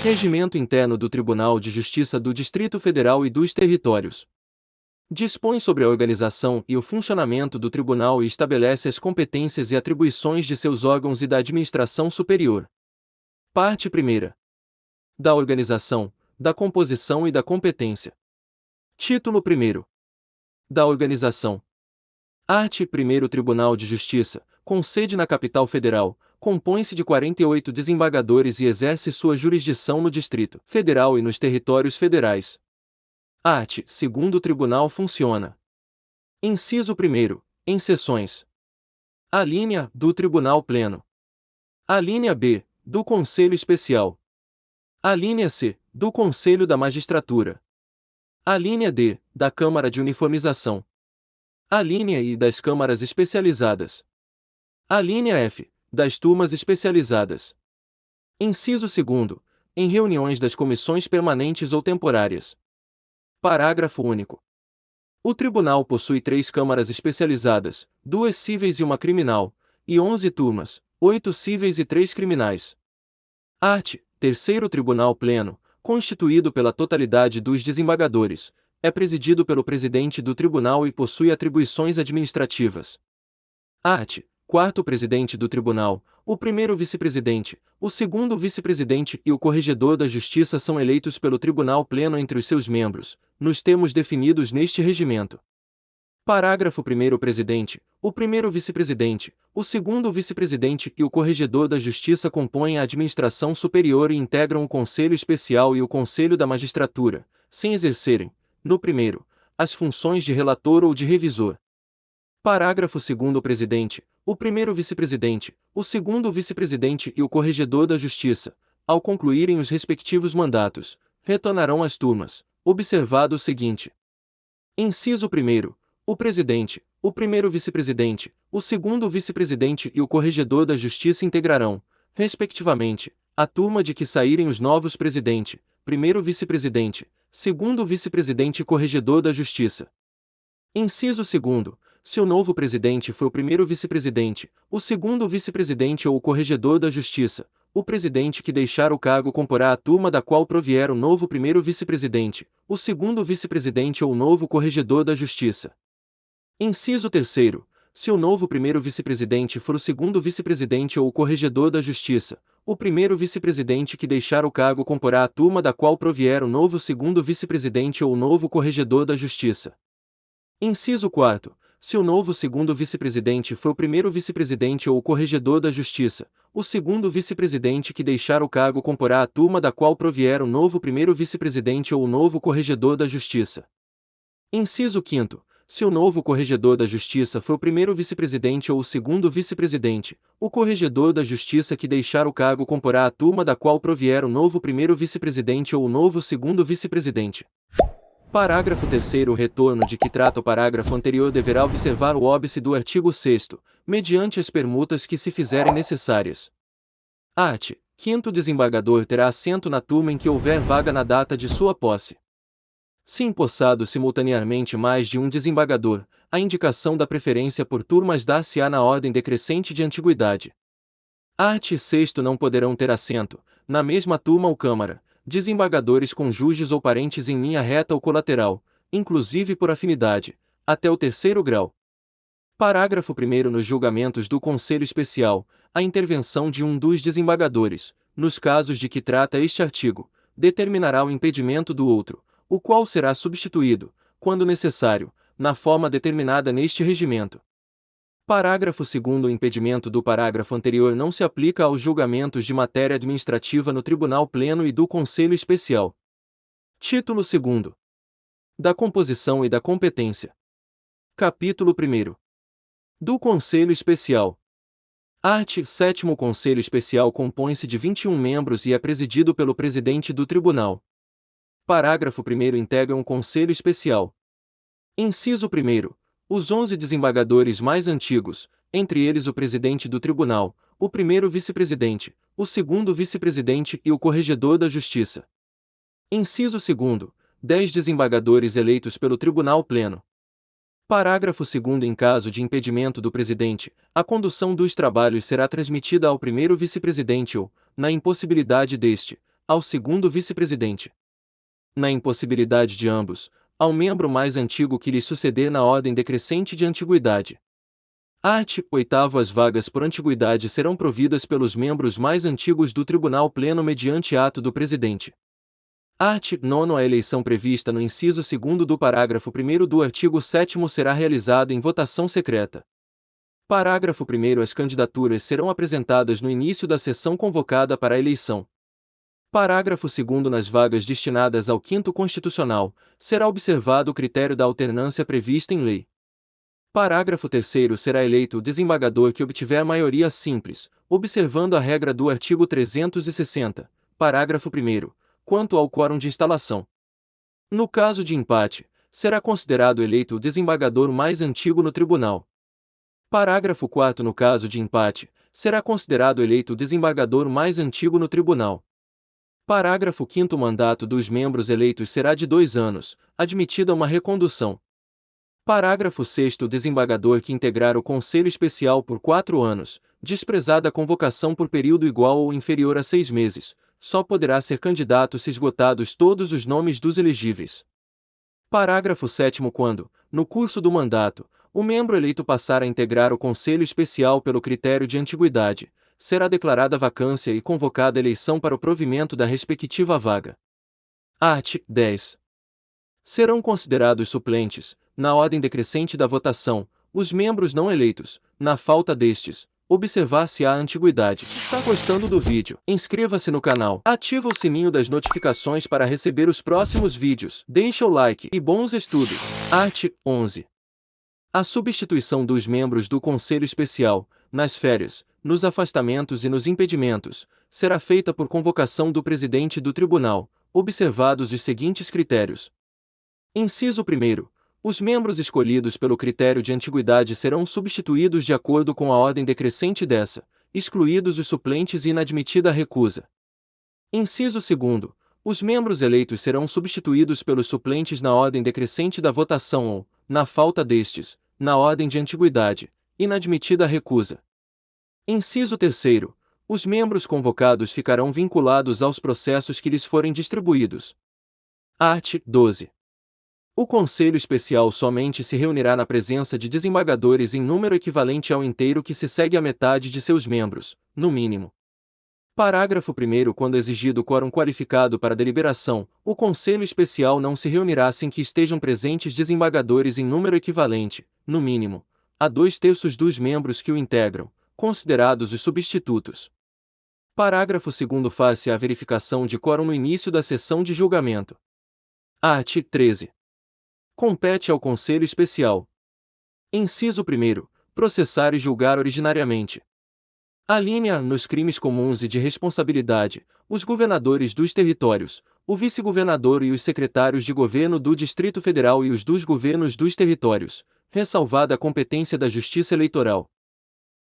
Regimento interno do Tribunal de Justiça do Distrito Federal e dos Territórios. Dispõe sobre a organização e o funcionamento do tribunal e estabelece as competências e atribuições de seus órgãos e da administração superior. Parte 1ª. Da organização, da composição e da competência. Título 1º. Da organização. Art. 1º Tribunal de Justiça, com sede na capital federal, compõe-se de 48 desembargadores e exerce sua jurisdição no Distrito Federal e nos territórios federais. Art. 2º Tribunal funciona. Inciso 1º. Em sessões. Alínea do Tribunal Pleno. Alínea B. Do Conselho Especial. Alínea C. Do Conselho da Magistratura. Alínea D. Da Câmara de Uniformização. Alínea I. Das Câmaras Especializadas. Alínea F. Das Turmas Especializadas. Inciso 2º. Em reuniões das comissões permanentes ou temporárias. Parágrafo único. O Tribunal possui 3 câmaras especializadas, 2 cíveis e 1 criminal, e 11 turmas, 8 cíveis e 3 criminais. Art. 3º Tribunal Pleno, constituído pela totalidade dos desembargadores, é presidido pelo presidente do tribunal e possui atribuições administrativas. Art. 4º Presidente do Tribunal, o 1º Vice-Presidente, o 2º Vice-Presidente e o Corregedor da Justiça são eleitos pelo Tribunal Pleno entre os seus membros, nos termos definidos neste regimento. Parágrafo 1º Presidente, o 1º Vice-Presidente, o 2º Vice-Presidente e o Corregedor da Justiça compõem a administração superior e integram o Conselho Especial e o Conselho da Magistratura, sem exercerem, no primeiro, as funções de relator ou de revisor. Parágrafo 2º Presidente, o 1º Vice-Presidente, o 2º Vice-Presidente e o Corregedor da Justiça, ao concluírem os respectivos mandatos, retornarão às turmas, observado o seguinte. Inciso 1º. O Presidente, o 1º Vice-Presidente, o 2º Vice-Presidente e o Corregedor da Justiça integrarão, respectivamente, a turma de que saírem os novos Presidente, 1º Vice-Presidente, 2º Vice-Presidente e Corregedor da Justiça. Inciso 2º. Se o novo Presidente for o 1º Vice-Presidente, o 2º Vice-Presidente ou o Corregedor da Justiça, o Presidente que deixar o cargo comporá a turma da qual provier o novo 1º Vice-Presidente, o 2º Vice-Presidente ou o novo Corregedor da Justiça. Inciso 3º. Se o novo 1º Vice-Presidente for o 2º Vice-Presidente ou o Corregedor da Justiça, o 1º Vice-Presidente que deixar o cargo comporá a turma da qual provier o novo 2º Vice-Presidente ou o novo Corregedor da Justiça. Inciso 4º. Se o novo 2º Vice-Presidente for o 1º Vice-Presidente ou o Corregedor da Justiça, o 2º Vice-Presidente que deixar o cargo comporá a turma da qual provier o novo 1º Vice-Presidente ou o novo Corregedor da Justiça. Inciso 5º. Se o novo Corregedor da Justiça for o 1º Vice-Presidente ou o 2º Vice-Presidente, o Corregedor da Justiça que deixar o cargo comporá a turma da qual provier o novo 1º Vice-Presidente ou o novo 2º Vice-Presidente. Parágrafo 3º. O retorno de que trata o parágrafo anterior deverá observar o óbice do artigo 6º, mediante as permutas que se fizerem necessárias. Art. 5º Desembargador terá assento na turma em que houver vaga na data de sua posse. Se empossado simultaneamente mais de um desembargador, a indicação da preferência por turmas dar-se-á na ordem decrescente de antiguidade. Art. 6º. Não poderão ter assento, na mesma turma ou câmara, desembargadores cônjuges ou parentes em linha reta ou colateral, inclusive por afinidade, até o 3º grau. Parágrafo 1º. Nos julgamentos do Conselho Especial, a intervenção de um dos desembargadores, nos casos de que trata este artigo, determinará o impedimento do outro, o qual será substituído, quando necessário, na forma determinada neste regimento. Parágrafo 2º. O impedimento do parágrafo anterior não se aplica aos julgamentos de matéria administrativa no Tribunal Pleno e do Conselho Especial. Título 2º. Da composição e da competência. Capítulo 1º. Do Conselho Especial. Art. 7º. O Conselho Especial compõe-se de 21 membros e é presidido pelo Presidente do Tribunal. Parágrafo 1º. Integram o Conselho Especial. Inciso 1º. Os 11 desembargadores mais antigos, entre eles o Presidente do Tribunal, o 1º Vice-Presidente, o 2º Vice-Presidente e o Corregedor da Justiça. Inciso 2º. 10 desembargadores eleitos pelo Tribunal Pleno. Parágrafo 2º. Em caso de impedimento do Presidente, a condução dos trabalhos será transmitida ao 1º Vice-Presidente ou, na impossibilidade deste, ao segundo vice-presidente. Na impossibilidade de ambos, ao membro mais antigo que lhe suceder na ordem decrescente de antiguidade. Art. 8º. As vagas por antiguidade serão providas pelos membros mais antigos do Tribunal Pleno mediante ato do presidente. Art. 9. A eleição prevista no inciso 2º do parágrafo 1º do artigo 7º será realizada em votação secreta. Parágrafo 1º. As candidaturas serão apresentadas no início da sessão convocada para a eleição. Parágrafo 2º. Nas vagas destinadas ao 5º Constitucional, será observado o critério da alternância prevista em lei. Parágrafo 3º. Será eleito o desembargador que obtiver maioria simples, observando a regra do artigo 360, parágrafo 1º, quanto ao quórum de instalação. No caso de empate, será considerado eleito o desembargador mais antigo no tribunal. Parágrafo 4º. No caso de empate, será considerado eleito o desembargador mais antigo no tribunal. Parágrafo 5º. O mandato dos membros eleitos será de 2 anos, admitida uma recondução. Parágrafo 6º. O desembargador que integrar o Conselho Especial por 4 anos, desprezada a convocação por período igual ou inferior a 6 meses, só poderá ser candidato se esgotados todos os nomes dos elegíveis. Parágrafo 7º. Quando, no curso do mandato, o membro eleito passar a integrar o Conselho Especial pelo critério de antiguidade, será declarada vacância e convocada a eleição para o provimento da respectiva vaga. Art. 10. Serão considerados suplentes, na ordem decrescente da votação, os membros não eleitos, na falta destes, observar-se-á a antiguidade. Está gostando do vídeo? Inscreva-se no canal, ativa o sininho das notificações para receber os próximos vídeos, deixa o like e bons estudos. Art. 11. A substituição dos membros do Conselho Especial, nas férias, nos afastamentos e nos impedimentos, será feita por convocação do presidente do tribunal, observados os seguintes critérios. Inciso 1º. Os membros escolhidos pelo critério de antiguidade serão substituídos de acordo com a ordem decrescente dessa, excluídos os suplentes e inadmitida a recusa. Inciso 2º. Os membros eleitos serão substituídos pelos suplentes na ordem decrescente da votação ou, na falta destes, na ordem de antiguidade, inadmitida a recusa. Inciso 3º. Os membros convocados ficarão vinculados aos processos que lhes forem distribuídos. Art. 12. O Conselho Especial somente se reunirá na presença de desembargadores em número equivalente ao inteiro que se segue à metade de seus membros, no mínimo. Parágrafo 1º. Quando exigido quórum qualificado para deliberação, o Conselho Especial não se reunirá sem que estejam presentes desembargadores em número equivalente, no mínimo, a 2/3 dos membros que o integram, considerados os substitutos. Parágrafo 2º. Faz-se a verificação de quórum no início da sessão de julgamento. Art. 13. Compete ao Conselho Especial. Inciso 1º. Processar e julgar originariamente. Alínea A. Nos crimes comuns e de responsabilidade, os governadores dos territórios, o vice-governador e os secretários de governo do Distrito Federal e os dos governos dos territórios, ressalvada a competência da Justiça Eleitoral.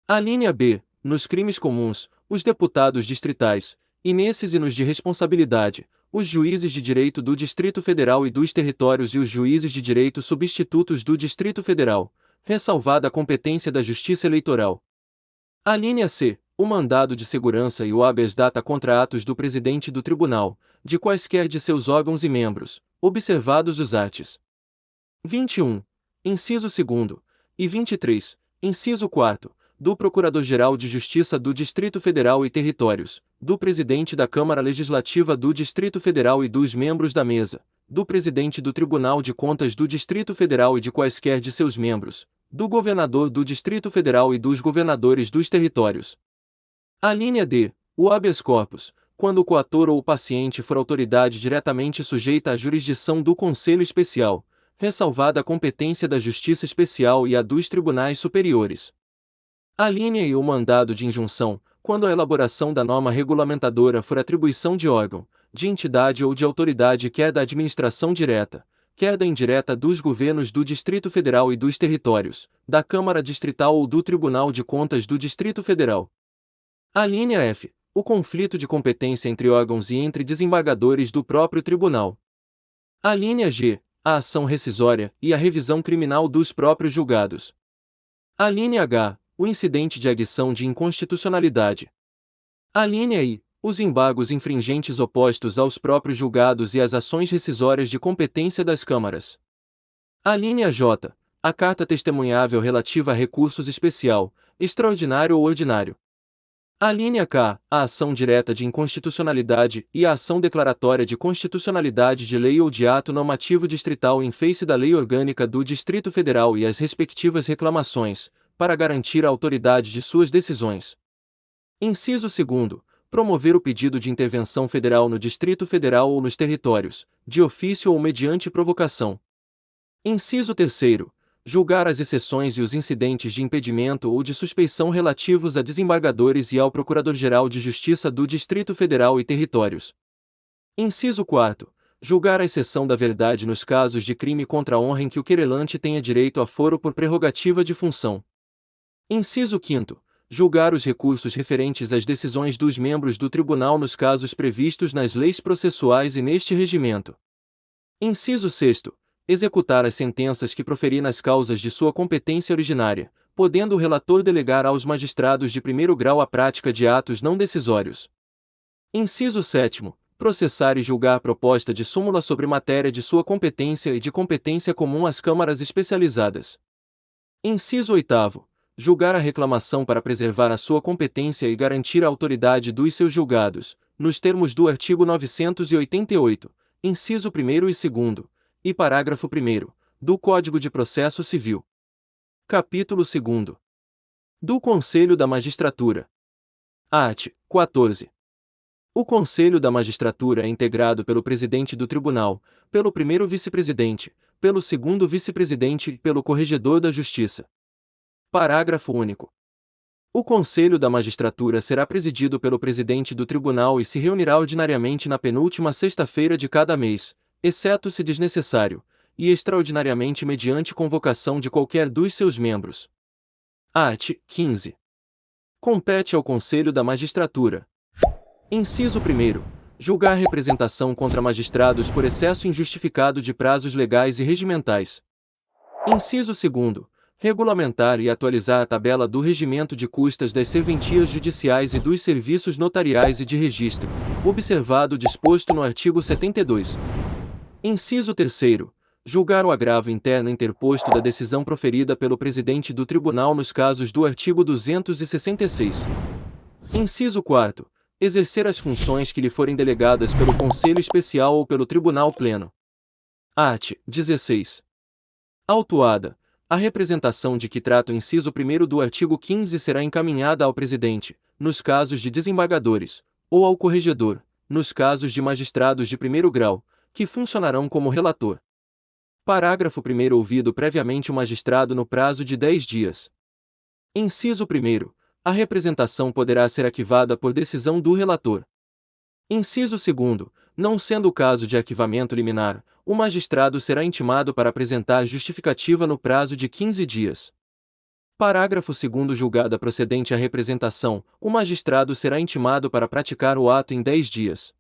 Alínea B. Nos crimes comuns, os deputados distritais, e nesses e nos de responsabilidade, os juízes de direito do Distrito Federal e dos territórios e os juízes de direito substitutos do Distrito Federal, ressalvada a competência da Justiça Eleitoral. Alínea C. O mandado de segurança e o habeas data contra atos do presidente do tribunal, de quaisquer de seus órgãos e membros, observados os arts. 21. Inciso 2º, e 23, inciso 4º, do Procurador-Geral de Justiça do Distrito Federal e Territórios, do Presidente da Câmara Legislativa do Distrito Federal e dos membros da Mesa, do Presidente do Tribunal de Contas do Distrito Federal e de quaisquer de seus membros, do Governador do Distrito Federal e dos governadores dos territórios. Alínea D. O habeas corpus, quando o coator ou o paciente for autoridade diretamente sujeita à jurisdição do Conselho Especial, ressalvada a competência da Justiça Especial e a dos tribunais superiores. Alínea E. O mandado de injunção, quando a elaboração da norma regulamentadora for atribuição de órgão, de entidade ou de autoridade quer da administração direta, quer da indireta dos governos do Distrito Federal e dos territórios, da Câmara Distrital ou do Tribunal de Contas do Distrito Federal. Alínea F. O conflito de competência entre órgãos e entre desembargadores do próprio tribunal. Alínea G. A ação rescisória e a revisão criminal dos próprios julgados. Alínea H. O incidente de adição de inconstitucionalidade. Alínea I. os embargos infringentes opostos aos próprios julgados e as ações rescisórias de competência das câmaras. A linha J. A carta testemunhável relativa a recursos especial, extraordinário ou ordinário. A linha K. A ação direta de inconstitucionalidade e a ação declaratória de constitucionalidade de lei ou de ato normativo distrital em face da lei orgânica do Distrito Federal e as respectivas reclamações, para garantir a autoridade de suas decisões. Inciso 2º. Promover o pedido de intervenção federal no Distrito Federal ou nos territórios, de ofício ou mediante provocação. Inciso 3º. Julgar as exceções e os incidentes de impedimento ou de suspeição relativos a desembargadores e ao Procurador-Geral de Justiça do Distrito Federal e territórios. Inciso 4º. Julgar a exceção da verdade nos casos de crime contra a honra em que o querelante tenha direito a foro por prerrogativa de função. Inciso 5º. Julgar os recursos referentes às decisões dos membros do tribunal nos casos previstos nas leis processuais e neste regimento. Inciso 6º. Executar as sentenças que proferir nas causas de sua competência originária, podendo o relator delegar aos magistrados de primeiro grau a prática de atos não decisórios. Inciso 7º. Processar e julgar a proposta de súmula sobre matéria de sua competência e de competência comum às câmaras especializadas. Inciso 8º. Julgar a reclamação para preservar a sua competência e garantir a autoridade dos seus julgados, nos termos do artigo 988, inciso 1º e 2º, e parágrafo 1º, do Código de Processo Civil. Capítulo 2º. Do Conselho da Magistratura. Art. 14. O Conselho da Magistratura é integrado pelo Presidente do Tribunal, pelo primeiro Vice-Presidente, pelo segundo Vice-Presidente e pelo Corregedor da Justiça. Parágrafo único. O Conselho da Magistratura será presidido pelo Presidente do Tribunal e se reunirá ordinariamente na penúltima sexta-feira de cada mês, exceto se desnecessário, e extraordinariamente mediante convocação de qualquer dos seus membros. Art. 15. Compete ao Conselho da Magistratura. Inciso 1º. Julgar representação contra magistrados por excesso injustificado de prazos legais e regimentais. Inciso 2º. Regulamentar e atualizar a tabela do regimento de custas das serventias judiciais e dos serviços notariais e de registro, observado o disposto no artigo 72. Inciso 3º. Julgar o agravo interno interposto da decisão proferida pelo Presidente do Tribunal nos casos do artigo 266. Inciso 4º. Exercer as funções que lhe forem delegadas pelo Conselho Especial ou pelo Tribunal Pleno. Art. 16. Autuada. A representação de que trata o inciso 1º do artigo 15 será encaminhada ao Presidente, nos casos de desembargadores, ou ao Corregedor, nos casos de magistrados de primeiro grau, que funcionarão como relator. Parágrafo 1º. Ouvido previamente o magistrado no prazo de 10 dias. Inciso 1º. A representação poderá ser arquivada por decisão do relator. Inciso 2º. Não sendo o caso de arquivamento liminar, o magistrado será intimado para apresentar justificativa no prazo de 15 dias. Parágrafo 2º. Julgada procedente a representação, o magistrado será intimado para praticar o ato em 10 dias.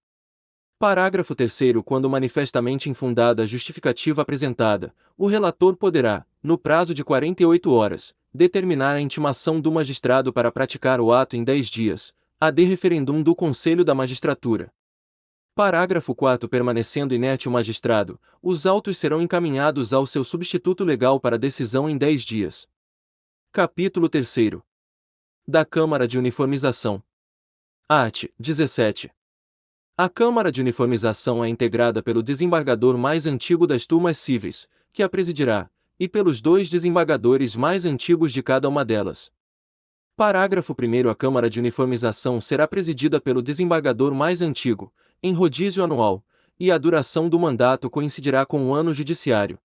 Parágrafo 3º. Quando manifestamente infundada a justificativa apresentada, o relator poderá, no prazo de 48 horas, determinar a intimação do magistrado para praticar o ato em 10 dias, ad referendum do Conselho da Magistratura. Parágrafo 4º. Permanecendo inerte o magistrado, os autos serão encaminhados ao seu substituto legal para decisão em 10 dias. Capítulo 3º. Da Câmara de Uniformização. Art. 17. A Câmara de Uniformização é integrada pelo desembargador mais antigo das turmas cíveis, que a presidirá, e pelos 2 desembargadores mais antigos de cada uma delas. Parágrafo 1º. A Câmara de Uniformização será presidida pelo desembargador mais antigo, em rodízio anual, e a duração do mandato coincidirá com o ano judiciário.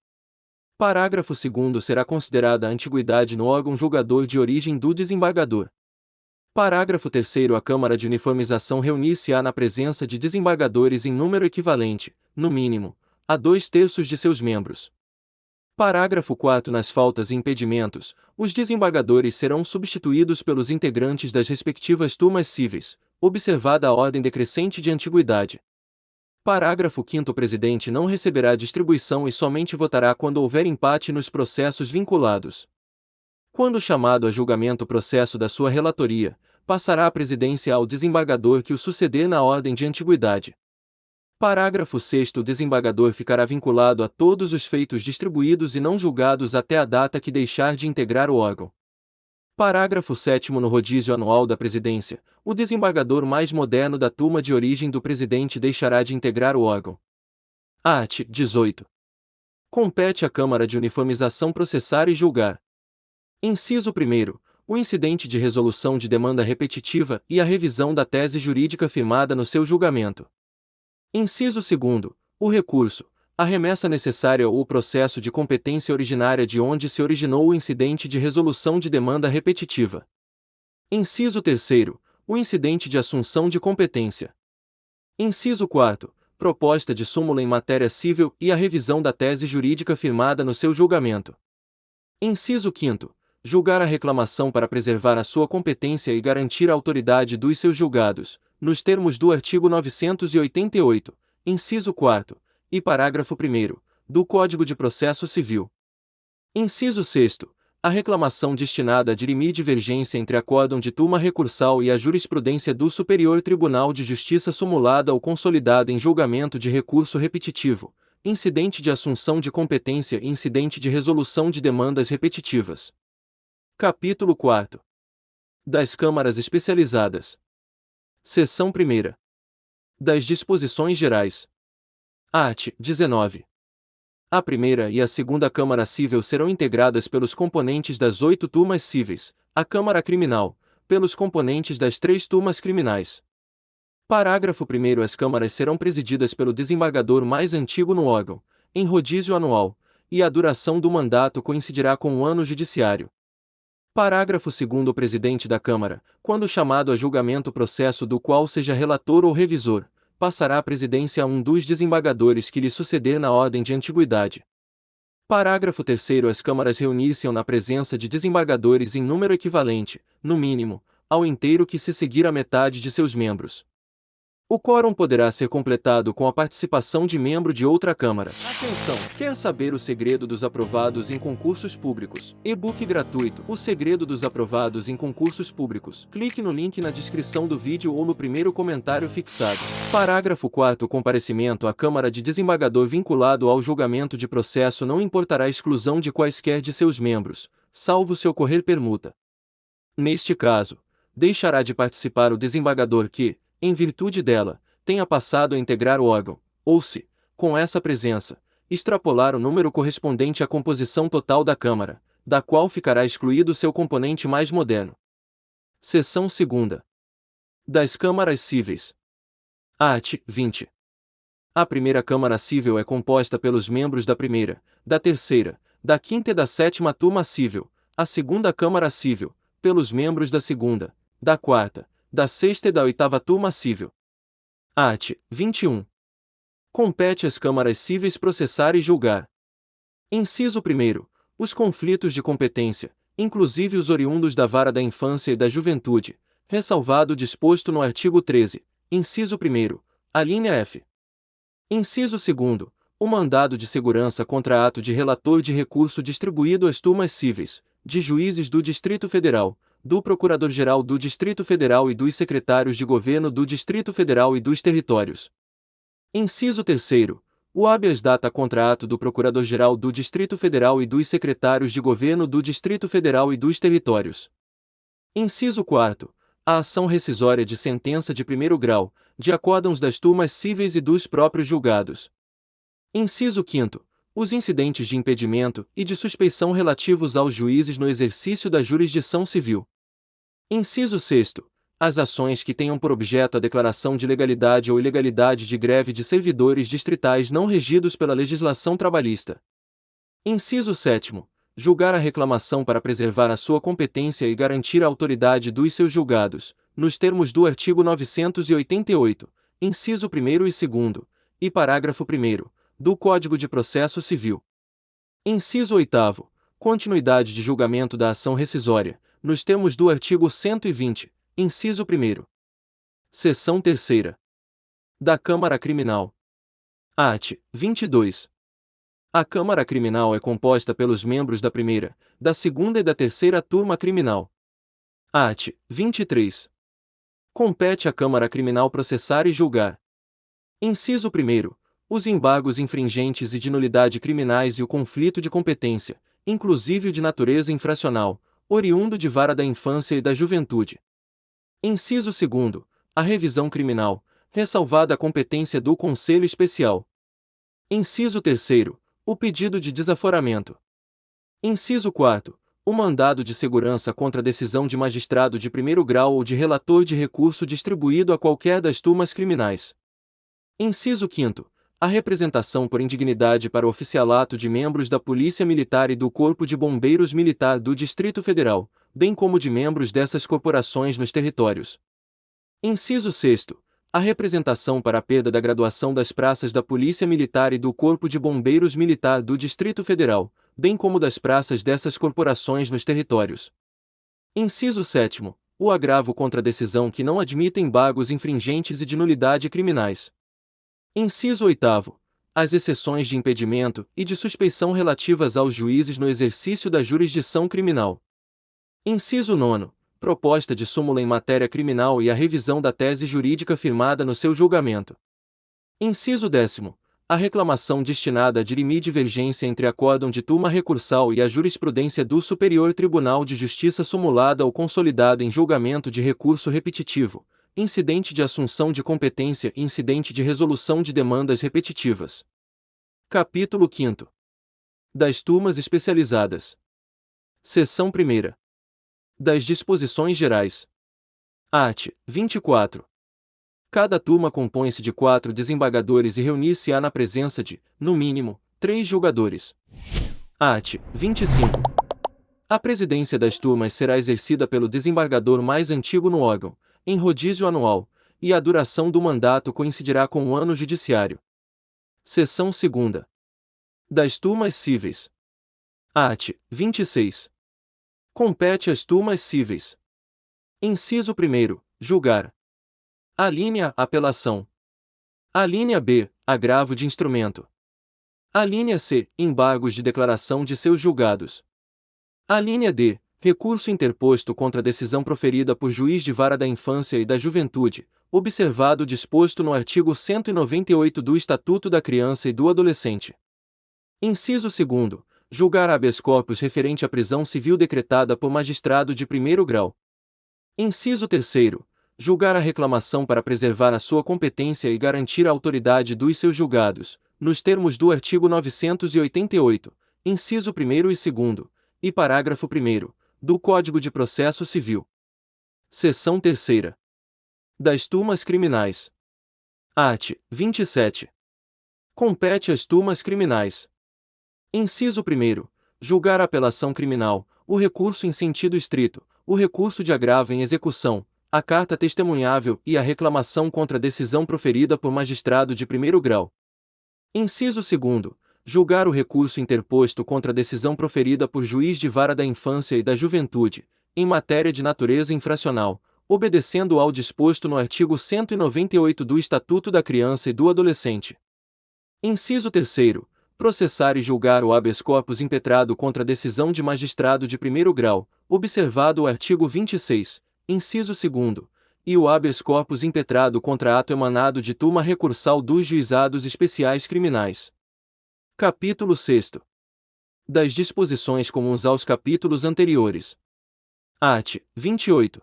Parágrafo 2º. Será considerada a antiguidade no órgão julgador de origem do desembargador. Parágrafo 3º. A Câmara de Uniformização reunir-se-á na presença de desembargadores em número equivalente, no mínimo, a 2/3 de seus membros. Parágrafo 4º. Nas faltas e impedimentos, os desembargadores serão substituídos pelos integrantes das respectivas turmas cíveis, observada a ordem decrescente de antiguidade. Parágrafo 5º. O Presidente não receberá distribuição e somente votará quando houver empate nos processos vinculados. Quando chamado a julgamento o processo da sua relatoria, passará a presidência ao desembargador que o suceder na ordem de antiguidade. Parágrafo 6º. O desembargador ficará vinculado a todos os feitos distribuídos e não julgados até a data que deixar de integrar o órgão. Parágrafo 7º. No rodízio anual da presidência, o desembargador mais moderno da turma de origem do presidente deixará de integrar o órgão. Art. 18. Compete à Câmara de Uniformização processar e julgar. Inciso 1º. O incidente de resolução de demanda repetitiva e a revisão da tese jurídica firmada no seu julgamento. Inciso 2º. O recurso, a remessa necessária ou o processo de competência originária de onde se originou o incidente de resolução de demanda repetitiva. Inciso 3º. O incidente de assunção de competência. Inciso 4º. Proposta de súmula em matéria civil e a revisão da tese jurídica firmada no seu julgamento. Inciso 5º. Julgar a reclamação para preservar a sua competência e garantir a autoridade dos seus julgados, nos termos do artigo 988, inciso 4º, e parágrafo 1º, do Código de Processo Civil. Inciso 6º. A reclamação destinada a dirimir divergência entre acórdão de turma recursal e a jurisprudência do Superior Tribunal de Justiça sumulada ou consolidada em julgamento de recurso repetitivo, incidente de assunção de competência e incidente de resolução de demandas repetitivas. Capítulo 4. Das Câmaras Especializadas. Seção 1ª. Das Disposições Gerais. Art. 19. A primeira e a segunda Câmara Cível serão integradas pelos componentes das 8 turmas cíveis, a Câmara Criminal, pelos componentes das 3 turmas criminais. Parágrafo 1º. As câmaras serão presididas pelo desembargador mais antigo no órgão, em rodízio anual, e a duração do mandato coincidirá com o ano judiciário. Parágrafo 2º. O presidente da Câmara, quando chamado a julgamento processo do qual seja relator ou revisor, passará a presidência a um dos desembargadores que lhe suceder na ordem de antiguidade. Parágrafo 3º. As câmaras reunir-se-ão na presença de desembargadores em número equivalente, no mínimo, ao inteiro que se seguir a metade de seus membros. O quórum poderá ser completado com a participação de membro de outra Câmara. Atenção! Quer saber o segredo dos aprovados em concursos públicos? E-book gratuito. O segredo dos aprovados em concursos públicos. Clique no link na descrição do vídeo ou no primeiro comentário fixado. Parágrafo 4º. O comparecimento à Câmara de desembargador vinculado ao julgamento de processo não importará a exclusão de quaisquer de seus membros, salvo se ocorrer permuta. Neste caso, deixará de participar o desembargador que, em virtude dela, tenha passado a integrar o órgão, ou se, com essa presença, extrapolar o número correspondente à composição total da Câmara, da qual ficará excluído seu componente mais moderno. Seção 2ª. Das Câmaras Cíveis. Art. 20. A primeira Câmara Cível é composta pelos membros da primeira, da terceira, da quinta e da sétima turma cível, a segunda Câmara Cível, pelos membros da segunda, da quarta, da sexta e da oitava turma cível. Art. 21. Compete às câmaras cíveis processar e julgar. Inciso 1º. Os conflitos de competência, inclusive os oriundos da vara da infância e da juventude, ressalvado o disposto no artigo 13, inciso 1º, a linha F. Inciso 2º. O mandado de segurança contra ato de relator de recurso distribuído às turmas cíveis, de juízes do Distrito Federal, do Procurador-Geral do Distrito Federal e dos secretários de governo do Distrito Federal e dos territórios. Inciso 3º. O habeas data contra ato do Procurador-Geral do Distrito Federal e dos secretários de governo do Distrito Federal e dos territórios. Inciso 4º. A ação rescisória de sentença de primeiro grau, de acórdãos das turmas cíveis e dos próprios julgados. Inciso 5º. Os incidentes de impedimento e de suspeição relativos aos juízes no exercício da jurisdição civil. Inciso 6º. As ações que tenham por objeto a declaração de legalidade ou ilegalidade de greve de servidores distritais não regidos pela legislação trabalhista. Inciso 7º. Julgar a reclamação para preservar a sua competência e garantir a autoridade dos seus julgados, nos termos do artigo 988, inciso 1º e 2º, e parágrafo 1º, do Código de Processo Civil. Inciso 8º. Continuidade de julgamento da ação rescisória, nos termos do artigo 120, inciso 1º. Seção 3ª. Da Câmara Criminal. Art. 22. A Câmara Criminal é composta pelos membros da primeira, da segunda e da terceira turma criminal. Art. 23. Compete à Câmara Criminal processar e julgar. Inciso 1º. Os embargos infringentes e de nulidade criminais e o conflito de competência, inclusive o de natureza infracional, oriundo de vara da infância e da juventude. Inciso 2º. A revisão criminal, ressalvada a competência do Conselho Especial. Inciso 3º. O pedido de desaforamento. Inciso 4º. O mandado de segurança contra decisão de magistrado de primeiro grau ou de relator de recurso distribuído a qualquer das turmas criminais. Inciso 5º. A representação por indignidade para o oficialato de membros da Polícia Militar e do Corpo de Bombeiros Militar do Distrito Federal, bem como de membros dessas corporações nos territórios. Inciso 6º. A representação para a perda da graduação das praças da Polícia Militar e do Corpo de Bombeiros Militar do Distrito Federal, bem como das praças dessas corporações nos territórios. Inciso 7º. O agravo contra a decisão que não admita embargos infringentes e de nulidade criminais. Inciso 8º. As exceções de impedimento e de suspeição relativas aos juízes no exercício da jurisdição criminal. Inciso 9º. Proposta de súmula em matéria criminal e a revisão da tese jurídica firmada no seu julgamento. Inciso 10º. A reclamação destinada a dirimir divergência entre acórdão de turma recursal e a jurisprudência do Superior Tribunal de Justiça sumulada ou consolidada em julgamento de recurso repetitivo, incidente de assunção de competência e incidente de resolução de demandas repetitivas. Capítulo 5º. Das turmas especializadas. Seção 1ª. Das disposições gerais. Art. 24. Cada turma compõe-se de 4 desembargadores e reunir-se-á na presença de, no mínimo, 3 julgadores. Art. 25. A presidência das turmas será exercida pelo desembargador mais antigo no órgão, em rodízio anual, e a duração do mandato coincidirá com o ano judiciário. Seção 2ª. Das turmas cíveis. Art. 26. Compete às turmas cíveis. Inciso 1º. Julgar. Alínea A. Apelação. Alínea B. Agravo de instrumento. Alínea C. Embargos de declaração de seus julgados. Alínea D. Recurso interposto contra a decisão proferida por juiz de vara da infância e da juventude, observado o disposto no artigo 198 do Estatuto da Criança e do Adolescente. Inciso 2º. Julgar habeas corpus referente à prisão civil decretada por magistrado de primeiro grau. Inciso 3º. Julgar a reclamação para preservar a sua competência e garantir a autoridade dos seus julgados, nos termos do artigo 988, inciso 1º e 2º, e parágrafo 1º, do Código de Processo Civil. Seção 3ª. Das turmas criminais. Art. 27. Compete às turmas criminais. Inciso 1º. Julgar a apelação criminal, o recurso em sentido estrito, o recurso de agravo em execução, a carta testemunhável e a reclamação contra a decisão proferida por magistrado de primeiro grau. Inciso 2º. Julgar o recurso interposto contra a decisão proferida por juiz de vara da infância e da juventude, em matéria de natureza infracional, obedecendo ao disposto no artigo 198 do Estatuto da Criança e do Adolescente. Inciso 3º. Processar e julgar o habeas corpus impetrado contra a decisão de magistrado de primeiro grau, observado o artigo 26, inciso 2º, e o habeas corpus impetrado contra ato emanado de turma recursal dos juizados especiais criminais. Capítulo 6º. Das disposições comuns aos capítulos anteriores. Art. 28.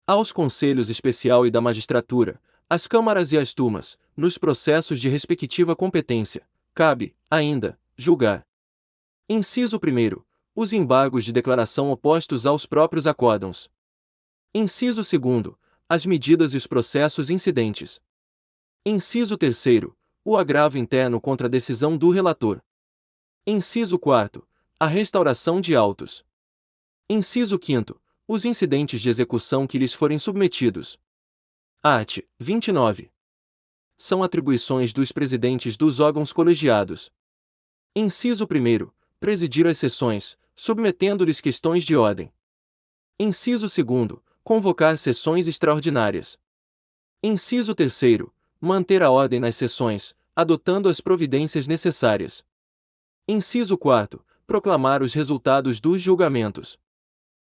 Aos Conselhos Especial e da Magistratura, às câmaras e às turmas, nos processos de respectiva competência, cabe, ainda, julgar. Inciso 1º. Os embargos de declaração opostos aos próprios acórdãos. Inciso 2º. As medidas e os processos incidentes. Inciso 3º. O agravo interno contra a decisão do relator. Inciso 4º. A restauração de autos. Inciso 5º. Os incidentes de execução que lhes forem submetidos. Art. 29. São atribuições dos presidentes dos órgãos colegiados. Inciso 1º. Presidir as sessões, submetendo-lhes questões de ordem. Inciso 2º. Convocar sessões extraordinárias. Inciso 3º. Manter a ordem nas sessões, adotando as providências necessárias. Inciso 4º. Proclamar os resultados dos julgamentos.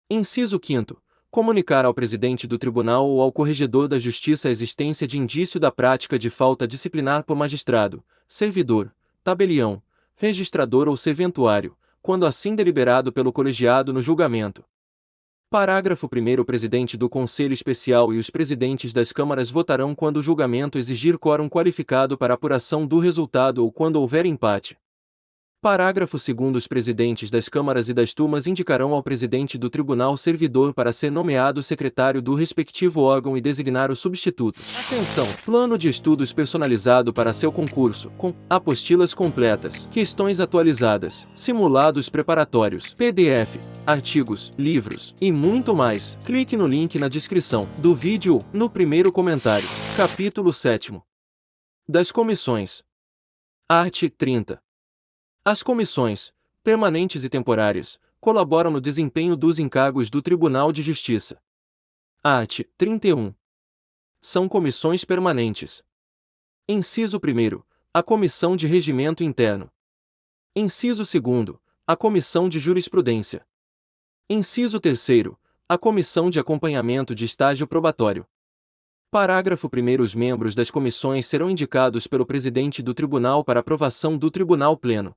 Inciso 5º. Comunicar ao presidente do tribunal ou ao corregedor da justiça a existência de indício da prática de falta disciplinar por magistrado, servidor, tabelião, registrador ou serventuário, quando assim deliberado pelo colegiado no julgamento. Parágrafo 1º. O presidente do Conselho Especial e os presidentes das câmaras votarão quando o julgamento exigir quórum qualificado para apuração do resultado ou quando houver empate. Parágrafo 2º. Os presidentes das câmaras e das turmas indicarão ao presidente do tribunal servidor para ser nomeado secretário do respectivo órgão e designar o substituto. Atenção! Plano de estudos personalizado para seu concurso, com apostilas completas, questões atualizadas, simulados preparatórios, PDF, artigos, livros e muito mais. Clique no link na descrição do vídeo, no primeiro comentário. Capítulo 7º. Das comissões. Art. 30. As comissões, permanentes e temporárias, colaboram no desempenho dos encargos do Tribunal de Justiça. Art. 31. São comissões permanentes. Inciso 1º. A Comissão de Regimento Interno. Inciso 2º. A Comissão de Jurisprudência. Inciso 3º. A Comissão de Acompanhamento de Estágio Probatório. Parágrafo 1º. Os membros das comissões serão indicados pelo presidente do tribunal para aprovação do Tribunal Pleno.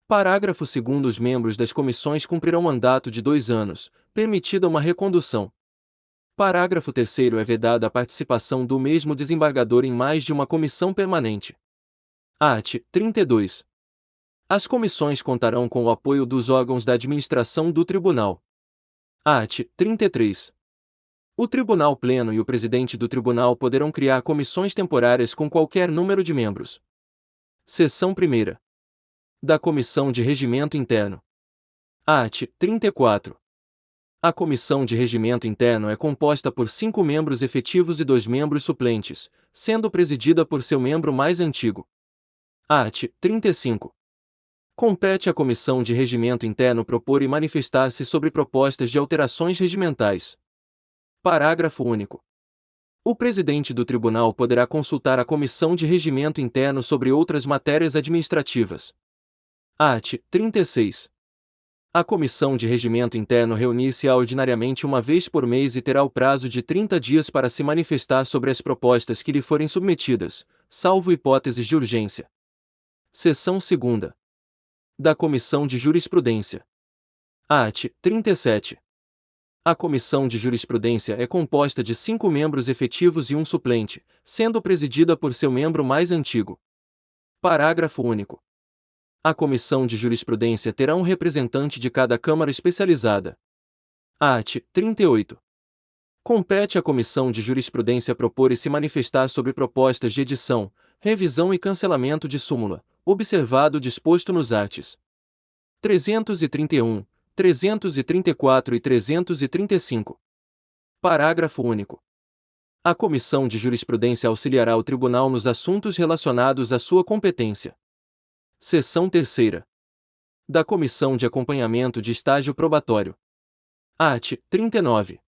Parágrafo 2º. Os membros das comissões cumprirão mandato de 2 anos, permitida uma recondução. Parágrafo 3º. É vedada a participação do mesmo desembargador em mais de uma comissão permanente. Art. 32. As comissões contarão com o apoio dos órgãos da administração do tribunal. Art. 33. O Tribunal Pleno e o presidente do tribunal poderão criar comissões temporárias com qualquer número de membros. Seção 1ª. Da Comissão de Regimento Interno. Art. 34. A Comissão de Regimento Interno é composta por 5 membros efetivos e 2 membros suplentes, sendo presidida por seu membro mais antigo. Art. 35. Compete à Comissão de Regimento Interno propor e manifestar-se sobre propostas de alterações regimentais. Parágrafo único. O presidente do tribunal poderá consultar a Comissão de Regimento Interno sobre outras matérias administrativas. Art. 36. A Comissão de Regimento Interno reunir-se-á ordinariamente uma vez por mês e terá o prazo de 30 dias para se manifestar sobre as propostas que lhe forem submetidas, salvo hipóteses de urgência. Seção 2ª. Da Comissão de Jurisprudência. Art. 37. A Comissão de Jurisprudência é composta de 5 membros efetivos e um suplente, sendo presidida por seu membro mais antigo. Parágrafo único. A Comissão de Jurisprudência terá um representante de cada Câmara especializada. Art. 38. Compete à Comissão de Jurisprudência propor e se manifestar sobre propostas de edição, revisão e cancelamento de súmula, observado o disposto nos arts. 331, 334 e 335. Parágrafo único. A Comissão de Jurisprudência auxiliará o Tribunal nos assuntos relacionados à sua competência. Seção 3ª. Da Comissão de Acompanhamento de Estágio Probatório. Art. 39.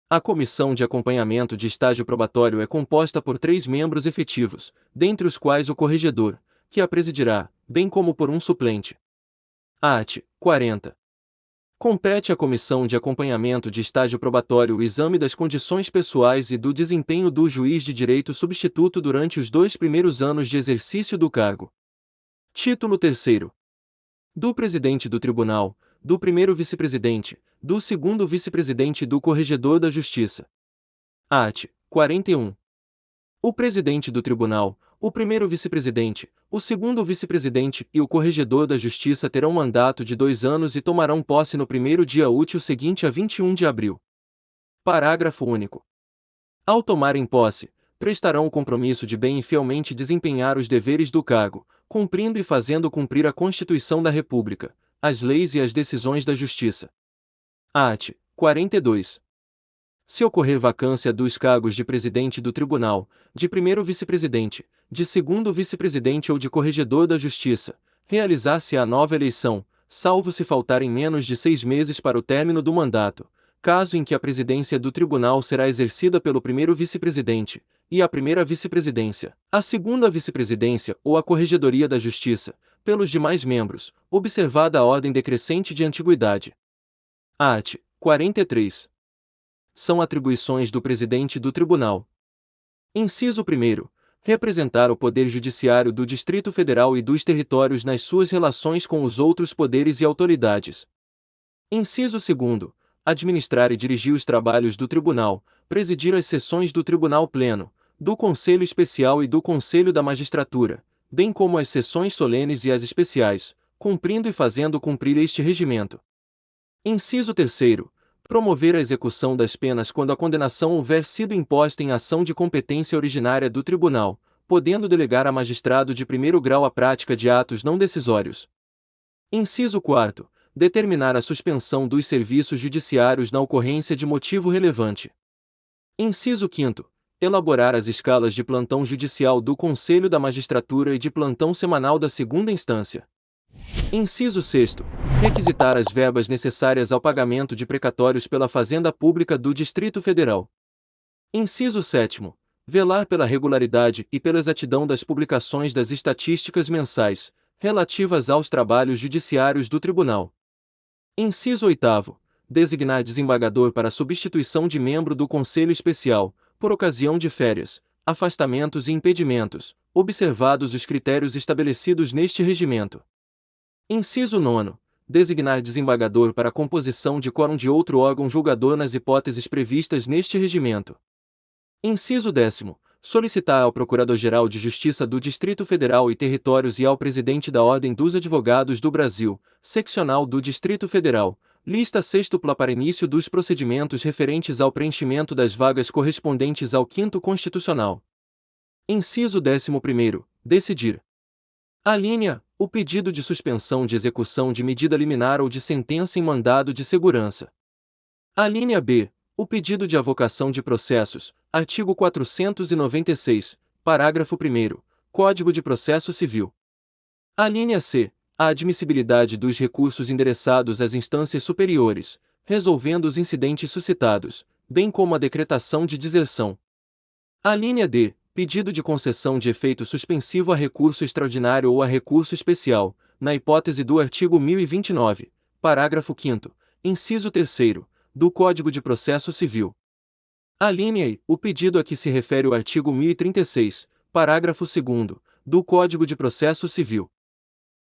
A Comissão de Acompanhamento de Estágio Probatório é composta por 3 membros efetivos, dentre os quais o corregedor, que a presidirá, bem como por um suplente. Art. 40. Compete à Comissão de Acompanhamento de Estágio Probatório o exame das condições pessoais e do desempenho do juiz de direito substituto durante os 2 primeiros anos de exercício do cargo. Título 3º. Do presidente do tribunal, do primeiro vice-presidente, do segundo vice-presidente e do corregedor da justiça. Art. 41. O presidente do tribunal, o primeiro vice-presidente, o segundo vice-presidente e o corregedor da justiça terão mandato de 2 anos e tomarão posse no primeiro dia útil seguinte a 21 de abril. Parágrafo único. Ao tomarem posse, prestarão o compromisso de bem e fielmente desempenhar os deveres do cargo, cumprindo e fazendo cumprir a Constituição da República, as leis e as decisões da Justiça. Art. 42. Se ocorrer vacância dos cargos de presidente do tribunal, de primeiro vice-presidente, de segundo vice-presidente ou de corregedor da Justiça, realizar-se-á nova eleição, salvo se faltarem menos de 6 meses para o término do mandato, caso em que a presidência do tribunal será exercida pelo primeiro vice-presidente, e a primeira vice-presidência, a segunda vice-presidência ou a corregedoria da Justiça, pelos demais membros, observada a ordem decrescente de antiguidade. Art. 43. São atribuições do presidente do tribunal. Inciso 1º. Representar o Poder Judiciário do Distrito Federal e dos territórios nas suas relações com os outros poderes e autoridades. Inciso 2º. Administrar e dirigir os trabalhos do Tribunal, presidir as sessões do Tribunal Pleno, do Conselho Especial e do Conselho da Magistratura, bem como as sessões solenes e as especiais, cumprindo e fazendo cumprir este regimento. Inciso 3º. Promover a execução das penas quando a condenação houver sido imposta em ação de competência originária do Tribunal, podendo delegar a magistrado de primeiro grau a prática de atos não decisórios. Inciso 4º. Determinar a suspensão dos serviços judiciários na ocorrência de motivo relevante. Inciso 5º. Elaborar as escalas de plantão judicial do Conselho da Magistratura e de plantão semanal da segunda instância. Inciso 6º. Requisitar as verbas necessárias ao pagamento de precatórios pela Fazenda Pública do Distrito Federal. Inciso 7º. Velar pela regularidade e pela exatidão das publicações das estatísticas mensais, relativas aos trabalhos judiciários do Tribunal. Inciso 8º. Designar desembargador para substituição de membro do Conselho Especial, por ocasião de férias, afastamentos e impedimentos, observados os critérios estabelecidos neste regimento. Inciso 9º. Designar desembargador para a composição de quórum de outro órgão julgador nas hipóteses previstas neste regimento. Inciso 10º. Solicitar ao Procurador-Geral de Justiça do Distrito Federal e Territórios e ao Presidente da Ordem dos Advogados do Brasil, seccional do Distrito Federal, lista sextupla para início dos procedimentos referentes ao preenchimento das vagas correspondentes ao 5º Constitucional. Inciso 11º. Decidir. Alínea. O pedido de suspensão de execução de medida liminar ou de sentença em mandado de segurança. Alínea B. O pedido de avocação de processos. Artigo 496, parágrafo 1º, Código de Processo Civil. Alínea C. A admissibilidade dos recursos endereçados às instâncias superiores, resolvendo os incidentes suscitados, bem como a decretação de deserção. Alínea D. Pedido de concessão de efeito suspensivo a recurso extraordinário ou a recurso especial, na hipótese do artigo 1029, parágrafo 5º, inciso 3º, do Código de Processo Civil. Alínea I. O pedido a que se refere o artigo 1036, parágrafo 2º, do Código de Processo Civil.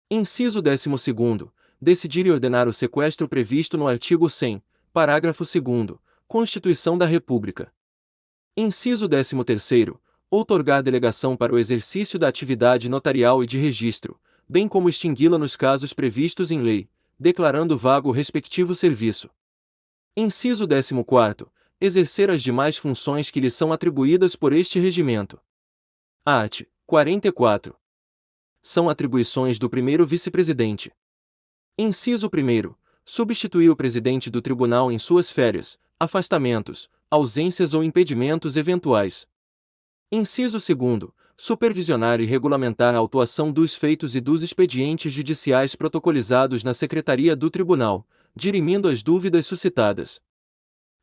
Inciso 12º. Decidir e ordenar o sequestro previsto no artigo 100, parágrafo 2º, Constituição da República. Inciso 13º. Outorgar delegação para o exercício da atividade notarial e de registro, bem como extingui-la nos casos previstos em lei, declarando vago o respectivo serviço. Inciso 14º. Exercer as demais funções que lhe são atribuídas por este regimento. Art. 44. São atribuições do primeiro vice-presidente. Inciso 1º. Substituir o presidente do tribunal em suas férias, afastamentos, ausências ou impedimentos eventuais. Inciso 2º. Supervisionar e regulamentar a autuação dos feitos e dos expedientes judiciais protocolizados na Secretaria do Tribunal, dirimindo as dúvidas suscitadas.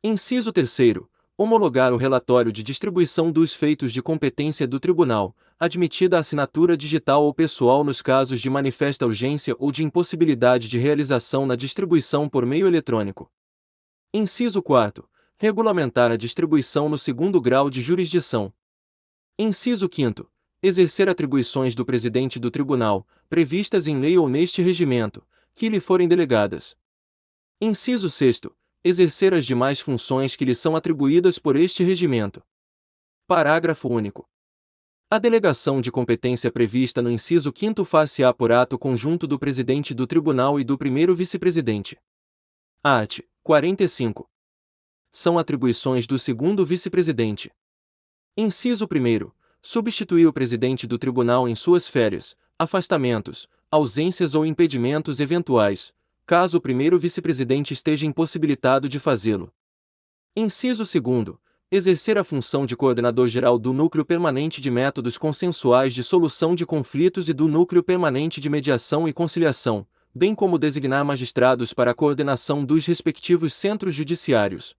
Inciso 3º. Homologar o relatório de distribuição dos feitos de competência do Tribunal, admitida a assinatura digital ou pessoal nos casos de manifesta urgência ou de impossibilidade de realização na distribuição por meio eletrônico. Inciso 4º. Regulamentar a distribuição no segundo grau de jurisdição. Inciso 5º. Exercer atribuições do presidente do tribunal, previstas em lei ou neste regimento, que lhe forem delegadas. Inciso 6º. Exercer as demais funções que lhe são atribuídas por este regimento. Parágrafo único. A delegação de competência prevista no inciso 5º far-se-á por ato conjunto do presidente do tribunal e do primeiro vice-presidente. Art. 45. São atribuições do segundo vice-presidente. Inciso 1º. Substituir o presidente do tribunal em suas férias, afastamentos, ausências ou impedimentos eventuais, caso o primeiro vice-presidente esteja impossibilitado de fazê-lo. Inciso 2º. Exercer a função de coordenador-geral do Núcleo Permanente de Métodos Consensuais de Solução de Conflitos e do Núcleo Permanente de Mediação e Conciliação, bem como designar magistrados para a coordenação dos respectivos centros judiciários.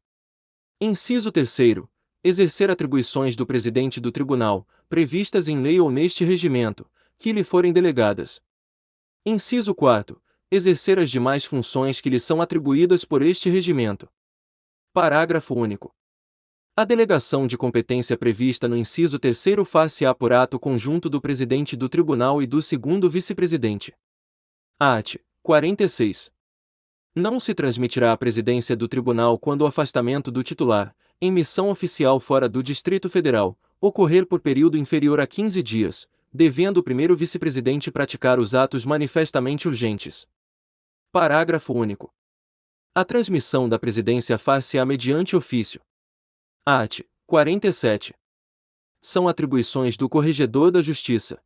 Inciso 3º. Exercer atribuições do presidente do tribunal, previstas em lei ou neste regimento, que lhe forem delegadas. Inciso 4º. Exercer as demais funções que lhe são atribuídas por este regimento. Parágrafo único. A delegação de competência prevista no inciso 3º far-se-á por ato conjunto do presidente do tribunal e do segundo vice-presidente. Art. 46. Não se transmitirá a presidência do tribunal quando o afastamento do titular, em missão oficial fora do Distrito Federal, ocorrer por período inferior a 15 dias, devendo o primeiro vice-presidente praticar os atos manifestamente urgentes. Parágrafo único. A transmissão da presidência far-se-á mediante ofício. Art. 47. São atribuições do Corregedor da Justiça.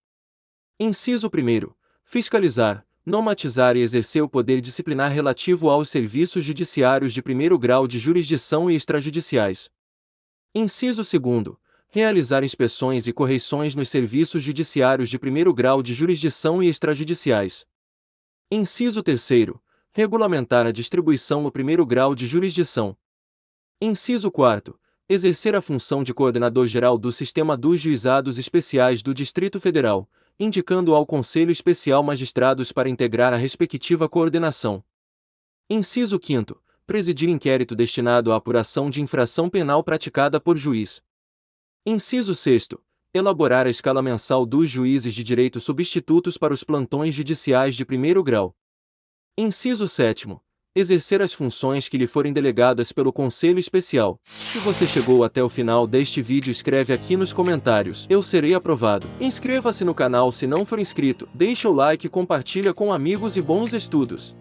Inciso 1º. Fiscalizar, normatizar e exercer o poder disciplinar relativo aos serviços judiciários de primeiro grau de jurisdição e extrajudiciais. Inciso 2º. Realizar inspeções e correições nos serviços judiciários de primeiro grau de jurisdição e extrajudiciais. Inciso 3º. Regulamentar a distribuição no primeiro grau de jurisdição. Inciso 4º. Exercer a função de coordenador-geral do Sistema dos Juizados Especiais do Distrito Federal, indicando ao Conselho Especial magistrados para integrar a respectiva coordenação. Inciso 5º. Presidir inquérito destinado à apuração de infração penal praticada por juiz. Inciso 6º. Elaborar a escala mensal dos juízes de direito substitutos para os plantões judiciais de primeiro grau. Inciso 7º. Exercer as funções que lhe forem delegadas pelo Conselho Especial. Se você chegou até o final deste vídeo, escreve aqui nos comentários: eu serei aprovado. Inscreva-se no canal se não for inscrito, deixa o like e compartilha com amigos e bons estudos.